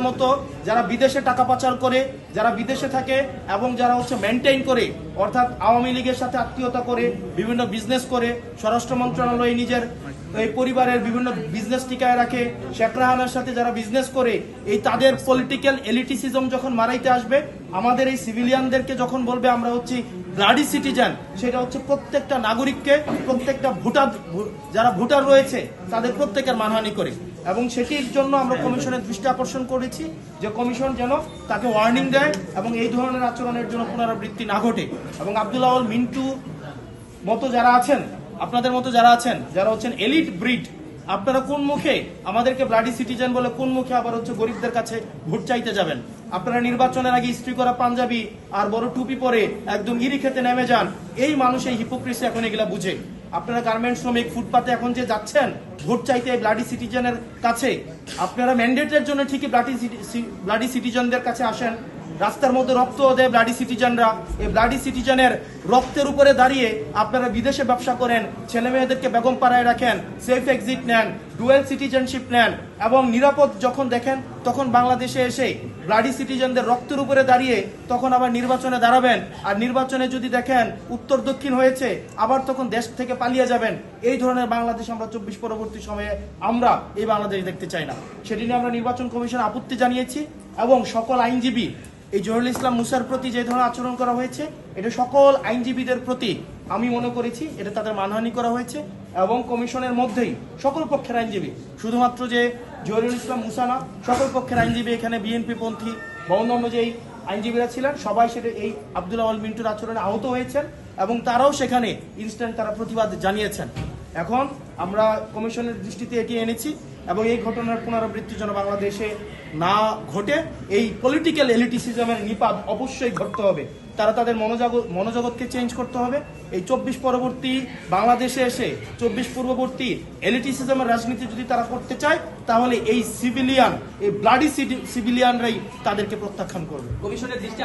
মতো যারা বিদেশে টাকা পাচার করে, যারা বিদেশে থাকে এবং যারা মেনটেইন করে, অর্থাৎ আওয়ামী লীগের সাথে আত্মীয়তা করে বিভিন্ন বিজনেস করে, স্বরাষ্ট্র মন্ত্রণালয়ে নিজের এই পরিবারের বিভিন্ন বিজনেস টিকায় রাখে, শেখ রাহানার সাথে যারা বিজনেস করে, এই তাদের পলিটিক্যাল এলিটিসিজম যখন মারাইতে আসবে, আমাদের এই সিভিলিয়ানদেরকে যখন বলবে আমরা ব্লাডি সিটিজেন, সেটা প্রত্যেকটা নাগরিককে, প্রত্যেকটা ভোটার, যারা ভোটার রয়েছে তাদের প্রত্যেকের মানহানি করে। এবং সেটির জন্য আমরা কমিশনের দৃষ্টি আকর্ষণ করেছি যে কমিশন যেন তাকে ওয়ার্নিং দেয় এবং এই ধরনের আচরণের জন্য পুনরাবৃত্তি না ঘটে। এবং আব্দুল আউয়াল মিন্টু মতো যারা আছেন, আপনাদের মতো যারা আছেন, যারা এলিট ব্রিড, আপনারা কোন মুখে আমাদেরকে ব্লাডি সিটিজেন বলে কোন মুখে আবার গরিবদের কাছে ভোট চাইতে যাবেন? আপনারা নির্বাচনের আগে ইস্ত্রি করা পাঞ্জাবি আর বড় টুপি পরে একদম ইরি খেতে নেমে যান। এই মানুষ এই হিপোক্রেসি এখন এগুলা বুঝে। আপনারা গার্মেন্ট শ্রমিক ফুটপাতে এখন যে যাচ্ছেন ভোট চাইতে ব্লাডি সিটিজেনের কাছে, আপনারা ম্যান্ডেটের জন্য ঠিকই ব্লাডি সিটিজেনদের কাছে আসেন। রাস্তার মধ্যে রক্ত দেয় ব্লাডি সিটিজেনরা। এই ব্লাডি সিটিজেনের রক্তের উপরে দাঁড়িয়ে আপনারা বিদেশে ব্যবসা করেন, ছেলে মেয়েদেরকে বেগম পাড়ায় রাখেন, সেফ এক্সিট নেন, ডুয়েল সিটিজেনশিপ নেন এবং নিরাপদ যখন দেখেন তখন বাংলাদেশে এসে ব্লাডি সিটিজেনদের রক্তের উপরে দাঁড়িয়ে তখন আবার নির্বাচনে দাঁড়াবেন। আর নির্বাচনে যদি দেখেন উত্তর দক্ষিণ হয়েছে, আবার তখন দেশ থেকে পালিয়ে যাবেন। এই ধরনের বাংলাদেশ আমরা 24 পরবর্তী সময়ে আমরা এই বাংলাদেশ দেখতে চাই না। সেটি নিয়ে আমরা নির্বাচন কমিশন আপত্তি জানিয়েছি এবং সকল আইনজীবী, এই জহুরুল ইসলাম মুসার প্রতি যে ধরনের আচরণ করা হয়েছে, এটা সকল আইনজীবীদের প্রতি আমি মনে করেছি এটা তাদের মানহানি করা হয়েছে। এবং কমিশনের মধ্যেই সকল পক্ষের আইনজীবী, শুধুমাত্র যে জহুরুল ইসলাম মুসা না, সকল পক্ষের আইনজীবী, এখানে বিএনপি পন্থী বা অন্যান্য যেই আইনজীবীরা ছিলেন সবাই সেটা এই আব্দুল আউয়াল মিন্টুর আচরণে আহত হয়েছেন এবং তারাও সেখানে ইনস্ট্যান্ট তারা প্রতিবাদ জানিয়েছেন। এখন আমরা কমিশনের দৃষ্টিতে এটি এনেছি এবং এই ঘটনার পুনরাবৃত্তি যেন বাংলাদেশে না ঘটে। এই পলিটিক্যাল এলিটিসিজমের নিপাত অবশ্যই ঘটতে হবে। তারা তাদের মনোজগৎকে চেঞ্জ করতে হবে। এই 24 পরবর্তী বাংলাদেশে এসে 24 পূর্ববর্তী এলিটিসিজমের রাজনীতি যদি তারা করতে চায়, তাহলে এই সিভিলিয়ান, এই ব্লাডি সিভিলিয়ানরাই তাদেরকে প্রত্যাখ্যান করবে। কমিশনের দৃষ্টি